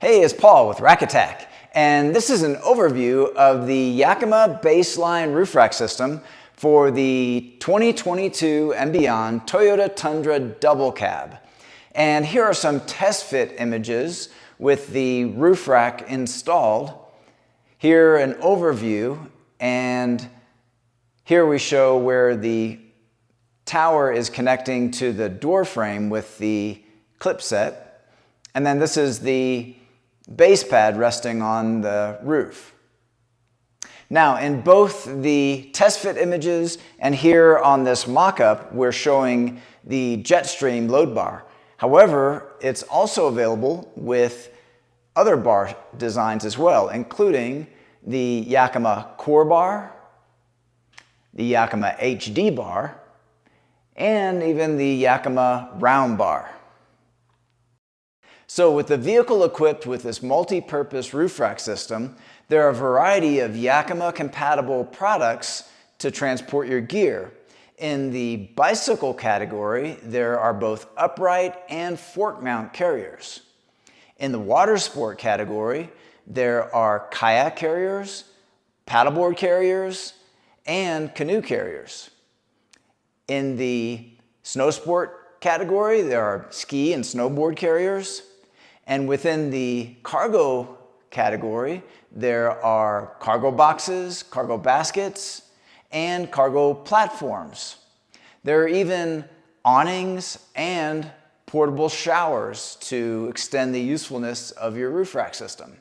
Hey, it's Paul with Rack Attack, and this is an overview of the Yakima BaseLine roof rack system for the 2022 and beyond Toyota Tundra DoubleCab. And here are some test fit images with the roof rack installed. Here an overview, and here we show where the tower is connecting to the door frame with the clip set. And then this is the base pad resting on the roof. Now, in both the test fit images and here on this mock-up, we're showing the Jetstream load bar. However, it's also available with other bar designs as well, including the Yakima Core Bar, the Yakima HD Bar, and even the Yakima Round Bar. So with the vehicle equipped with this multi-purpose roof rack system, there are a variety of Yakima compatible products to transport your gear. In the bicycle category, there are both upright and fork mount carriers. In the water sport category, there are kayak carriers, paddleboard carriers, and canoe carriers. In the snow sport category, there are ski and snowboard carriers. And within the cargo category, there are cargo boxes, cargo baskets, and cargo platforms. There are even awnings and portable showers to extend the usefulness of your roof rack system.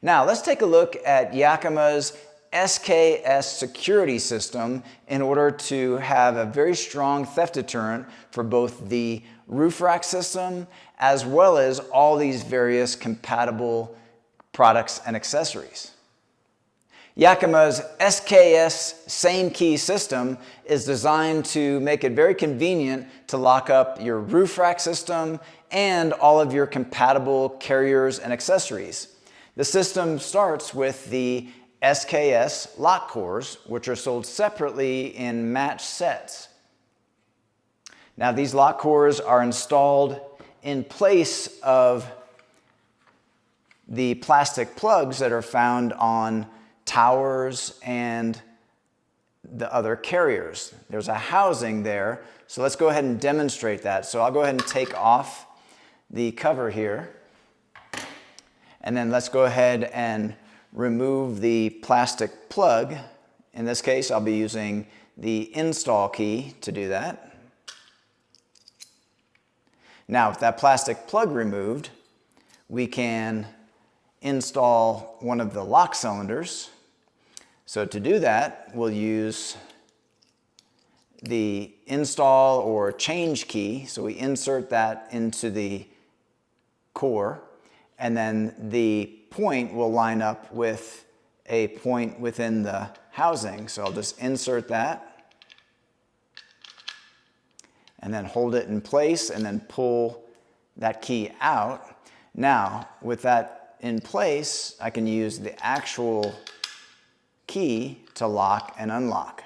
Now, let's take a look at Yakima's SKS security system in order to have a very strong theft deterrent for both the roof rack system as well as all these various compatible products and accessories. Yakima's SKS Same Key system is designed to make it very convenient to lock up your roof rack system and all of your compatible carriers and accessories. The system starts with the SKS lock cores, which are sold separately in matched sets. Now, these lock cores are installed in place of the plastic plugs that are found on towers and the other carriers. There's a housing there, so let's go ahead and demonstrate that. So I'll go ahead and take off the cover here, and then let's go ahead and remove the plastic plug. In this case, I'll be using the install key to do that. Now, with that plastic plug removed, we can install one of the lock cylinders. So to do that, we'll use the install or change key. So we insert that into the core, and then the point will line up with a point within the housing. So I'll just insert that and then hold it in place and then pull that key out. Now, with that in place, I can use the actual key to lock and unlock.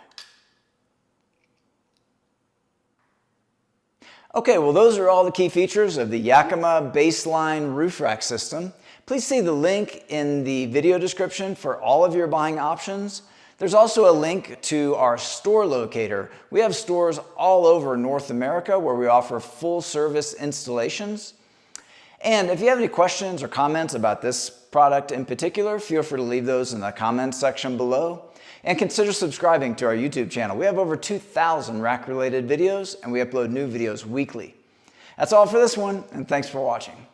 Okay, well, those are all the key features of the Yakima BaseLine roof rack system. Please see the link in the video description for all of your buying options. There's also a link to our store locator. We have stores all over North America where we offer full service installations. And if you have any questions or comments about this product in particular, feel free to leave those in the comments section below. And consider subscribing to our YouTube channel. We have over 2,000 rack-related videos, and we upload new videos weekly. That's all for this one, and thanks for watching.